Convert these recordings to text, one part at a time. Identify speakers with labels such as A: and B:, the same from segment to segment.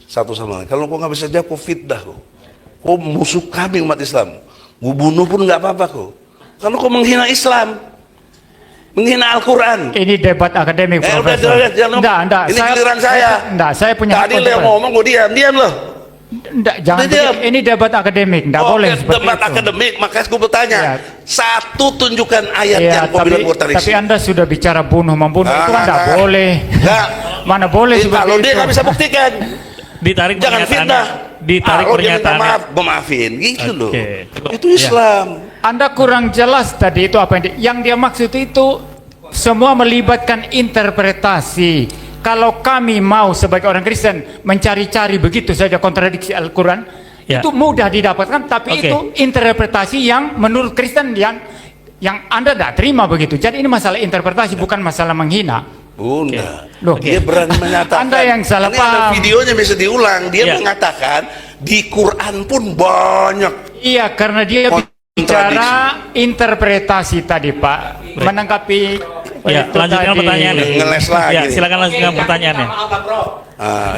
A: satu sama lain. Kalau kau nggak bisa jawab, kau fitnah kau. Kau musuh kami umat Islam. Kau bunuh pun nggak apa-apa kau. Kalau kau menghina Islam, menghina Al-Quran.
B: Ini debat akademik, Profesor.
A: Enggak. Ini giliran saya.
B: Enggak, saya punya.
A: Tadi yang ngomong, gue diam loh.
B: Enggak, jangan. Ini debat akademik, enggak boleh seperti
A: debat
B: itu.
A: Akademik, makanya gue bertanya. Ya. Satu tunjukkan ayat
B: ya,
A: yang kau bilang kontradiksi.
B: Tapi Anda sudah bicara membunuh itu enggak boleh.
A: Enggak.
B: Mana boleh seperti
A: kalau
B: itu.
A: dia nggak bisa buktikan.
B: Ditarik
A: jangan fitnah.
B: Ditarik pernyataan.
A: Maaf, maafin gitu loh. Itu Islam.
B: Anda kurang jelas tadi itu apa yang dia maksud itu semua melibatkan interpretasi. Kalau kami mau sebagai orang Kristen mencari-cari begitu saja kontradiksi Al-Quran, itu mudah didapatkan, tapi itu interpretasi yang menurut Kristen yang Anda tidak terima begitu. Jadi ini masalah interpretasi, bukan masalah menghina.
A: Bunda, dia berani menyatakan.
B: Anda yang salah
A: ini
B: paham.
A: Ada videonya bisa diulang. Dia mengatakan di Quran pun banyak.
B: Iya, karena dia bicara interpretasi tadi, Pak. Menanggapi.
C: Ya, lanjutkan pertanyaannya.
A: Ngeles lagi.
C: Ya, silakan lanjutkan pertanyaannya.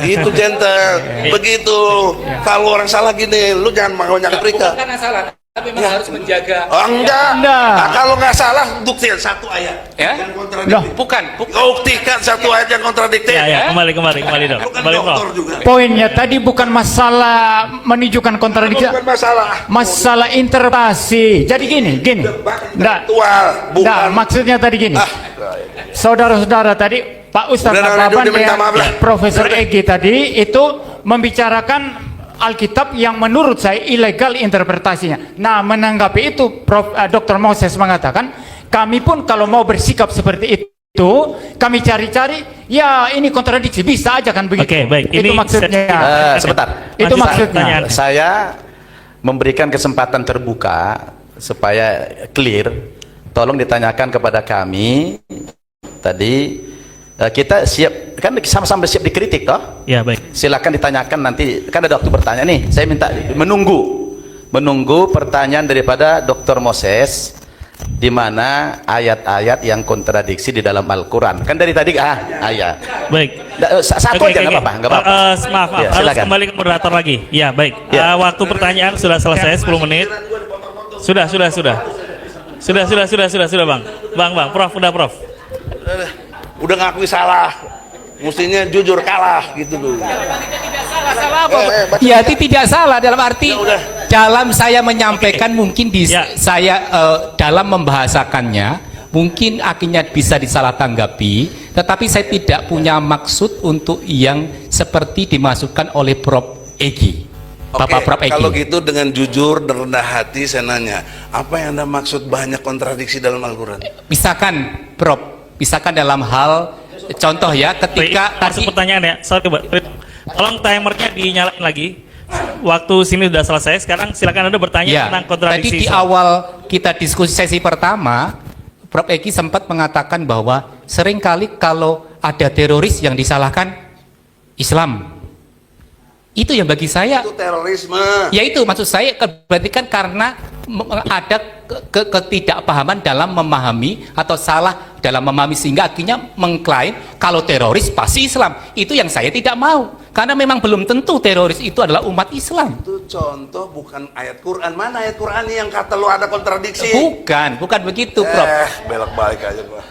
A: Itu gentle. Begitu. Kalau orang salah gini, lu jangan mau nyakrika.
D: Karena salah. Tapi memang harus menjaga.
A: Enggak. Nah, kalau nggak salah, buktikan satu ayat.
D: Ya?
A: Yang kontradiktif.
D: Bukan.
A: Buktikan satu ayat yang kontradiktif.
C: Ya, kembali dong.
A: Bukan
C: Kembali, Prof.
A: dokter juga.
B: Poinnya tadi bukan masalah menunjukkan kontradiksi.
A: Bukan masalah.
B: Masalah interpretasi. Jadi gini. Enggak, maksudnya tadi gini. Saudara-saudara tadi, Pak Ustadz Ababan dan Profesor Egy tadi itu membicarakan Alkitab yang menurut saya ilegal interpretasinya. Nah, menanggapi itu Dr. Moses mengatakan, kami pun kalau mau bersikap seperti itu, kami cari-cari, ya ini kontradiksi, bisa aja kan begitu.
C: Oke, baik.
B: Itu maksudnya.
E: Sebentar.
B: Itu maksudnya.
E: Saya memberikan kesempatan terbuka supaya clear. Tolong ditanyakan kepada kami tadi. Kita siap, kan sama-sama siap dikritik toh?
C: Ya, baik.
E: Silakan ditanyakan nanti, kan ada waktu bertanya nih. Saya minta menunggu pertanyaan daripada Dr. Moses, di mana ayat-ayat yang kontradiksi di dalam Al-Quran. Kan dari tadi ayat.
C: Baik.
E: Satu aja nggak apa-apa.
C: Maaf, ya, harus kembali ke moderator lagi. Ya, baik. Waktu pertanyaan sudah selesai 10 menit. Sudah, Bang. Prof, Prof.
A: Udah ngakui salah, mestinya jujur kalah gitu dulu.
D: Salah apa? Ya, itu tidak salah dalam arti dalam saya menyampaikan mungkin saya dalam membahasakannya mungkin akhirnya bisa disalah tanggapi, tetapi saya tidak punya maksud untuk yang seperti dimasukkan oleh Prof. Egy. Bapak Prof. Egy.
A: Kalau gitu dengan jujur dan rendah hati saya nanya, apa yang Anda maksud banyak kontradiksi dalam Al-Quran?
D: Misalkan dalam hal contoh ya, ketika
C: masuk pertanyaan ya, tolong timernya dinyalain lagi. Waktu sini sudah selesai. Sekarang silakan Anda bertanya tentang kontradiksi.
D: Tadi di awal kita diskusi sesi pertama, Prof. Egy sempat mengatakan bahwa seringkali kalau ada teroris yang disalahkan Islam. Itu yang bagi saya
A: itu terorisme.
D: Ya itu maksud saya, berarti kan karena ada ketidakpahaman dalam memahami atau salah dalam memahami sehingga akhirnya mengklaim kalau teroris pasti Islam. Itu yang saya tidak mau, karena memang belum tentu teroris itu adalah umat Islam.
A: Itu contoh, bukan ayat Quran. Mana ayat Quran yang kata lu ada kontradiksi?
D: Bukan begitu, Prof.
A: Belok balik aja, Pak.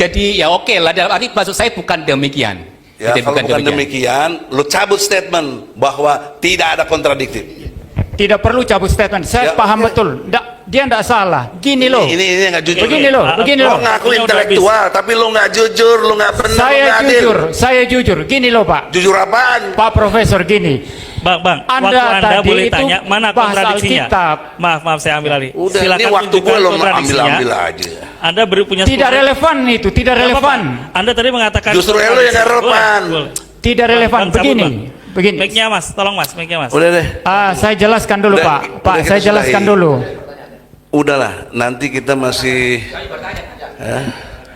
D: Jadi ya oke lah, dalam arti maksud saya bukan demikian.
A: Ya, kalau bukan demikian, lu cabut statement bahwa tidak ada kontradiktif.
B: Tidak perlu cabut statement. Saya paham betul. Dia tidak salah. Gini loh.
A: Ini nggak jujur.
B: Begini loh.
A: Lo ngaku intelektual, tapi lo nggak jujur, lo nggak benar, lo nggak adil.
B: Saya jujur. Gini loh, Pak.
A: Jujur apaan?
B: Pak Profesor, gini.
C: Bang, Anda boleh tanya mana kontradiksinya? Maaf, saya ambil alih.
A: Udah,
C: silakan
A: ini waktu gue lo ambil aja.
C: Anda punya
B: tidak relevan itu, tidak relevan.
C: Anda tadi mengatakan
A: justru lo yang nggak relevan.
B: Tidak relevan. Begini.
C: Mic-nya Mas, tolong Mas, mic-nya Mas.
A: Udah deh.
B: Saya jelaskan dulu, Pak. Pak, saya jelaskan dulu.
A: Udahlah, nanti kita masih.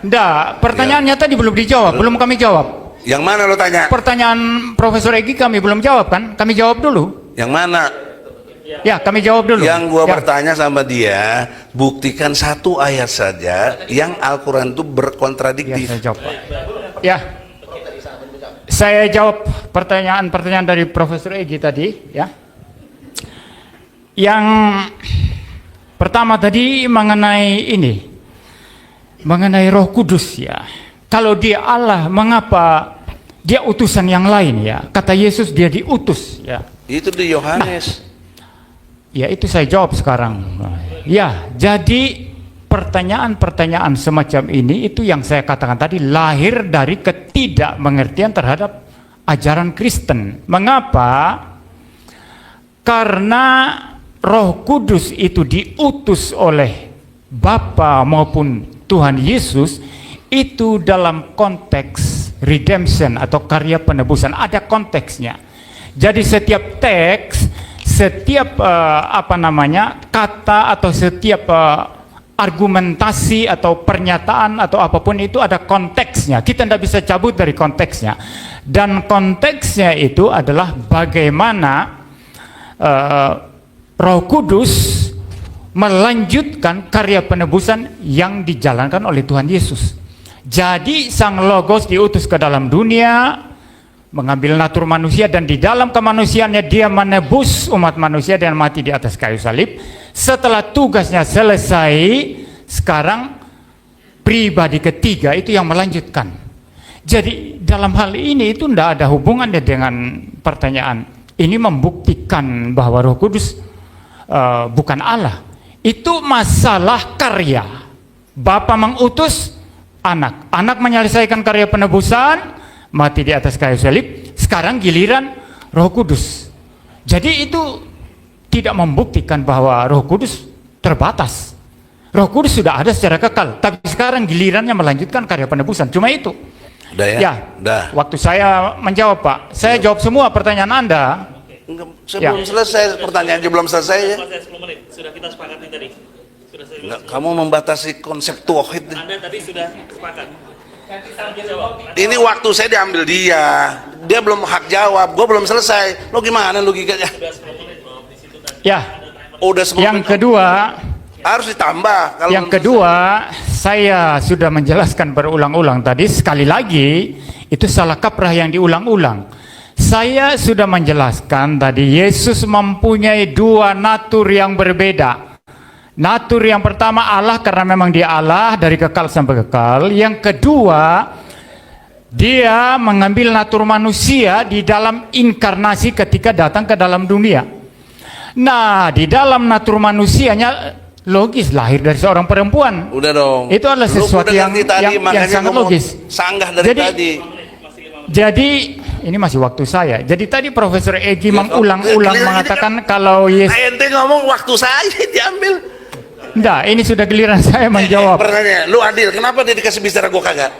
B: Enggak, pertanyaannya tadi belum dijawab, belum kami jawab.
A: Yang mana lo tanya?
B: Pertanyaan Profesor Egy kami belum jawab kan? Kami jawab dulu.
A: Yang mana?
B: Ya, kami jawab dulu.
A: Yang gua bertanya sama dia, buktikan satu ayat saja yang Al-Quran itu berkontradiktif.
B: Ya, saya jawab, Pak. Ya. Saya jawab pertanyaan-pertanyaan dari Profesor Egy tadi, ya. Yang pertama tadi mengenai ini, mengenai Roh Kudus, ya. Kalau dia Allah, mengapa dia utusan yang lain, ya? Kata Yesus dia diutus, ya.
A: Itu di Yohanes.
B: Ya, itu saya jawab sekarang. Ya, jadi pertanyaan-pertanyaan semacam ini itu yang saya katakan tadi lahir dari ketidakmengertian terhadap ajaran Kristen. Mengapa? Karena Roh Kudus itu diutus oleh Bapa maupun Tuhan Yesus itu dalam konteks redemption atau karya penebusan, ada konteksnya. Jadi setiap teks, setiap kata atau setiap argumentasi atau pernyataan atau apapun itu ada konteksnya. Kita tidak bisa cabut dari konteksnya. Dan konteksnya itu adalah bagaimana Roh Kudus melanjutkan karya penebusan yang dijalankan oleh Tuhan Yesus. Jadi Sang Logos diutus ke dalam dunia, mengambil natur manusia, dan di dalam kemanusiaannya dia menebus umat manusia dan mati di atas kayu salib. Setelah tugasnya selesai, sekarang pribadi ketiga itu yang melanjutkan. Jadi dalam hal ini itu tidak ada hubungannya dengan pertanyaan. Ini membuktikan bahwa Roh Kudus bukan Allah. Itu masalah karya. Bapa mengutus anak, anak menyelesaikan karya penebusan, mati di atas kayu salib. Sekarang giliran Roh Kudus. Jadi itu tidak membuktikan bahwa Roh Kudus terbatas. Roh Kudus sudah ada secara kekal, tapi sekarang gilirannya melanjutkan karya penebusan. Cuma itu.
A: Udah ya?
B: Ya.
A: Udah.
B: Waktu saya menjawab, Pak. Saya jawab semua pertanyaan Anda.
A: Sebelum selesai pertanyaannya belum selesai ya.
C: Selesai 10 menit, sudah kita sepakati tadi. Sudah saya
A: Enggak, kamu membatasi konsep tauhid.
C: Anda tadi sudah sepakat.
A: Ini waktu saya diambil dia belum hak jawab, gue belum selesai. Lo gimana logikanya?
B: Ya.
A: Udah 10
B: Yang
A: menit.
B: kedua,
A: Harus ditambah. Kalau
B: yang
A: belum
B: kedua, saya sudah menjelaskan berulang-ulang tadi. Sekali lagi, itu salah kaprah yang diulang-ulang. Saya sudah menjelaskan tadi, Yesus mempunyai dua natur yang berbeda. Natur yang pertama Allah, karena memang dia Allah dari kekal sampai kekal. Yang kedua, dia mengambil natur manusia di dalam inkarnasi ketika datang ke dalam dunia. Nah, di dalam natur manusianya logis lahir dari seorang perempuan.
A: Udah dong.
B: Itu adalah sesuatu yang sangat logis.
A: Sanggah dari tadi.
B: Jadi ini masih waktu saya. Jadi tadi Profesor Egy mengulang-ulang mengatakan kalau Yesus.
A: Ente ngomong waktu saya diambil.
B: Enggak, ini sudah giliran saya menjawab.
A: Pertanyaan, lu adil, kenapa dia dikasih bicara gua kagak?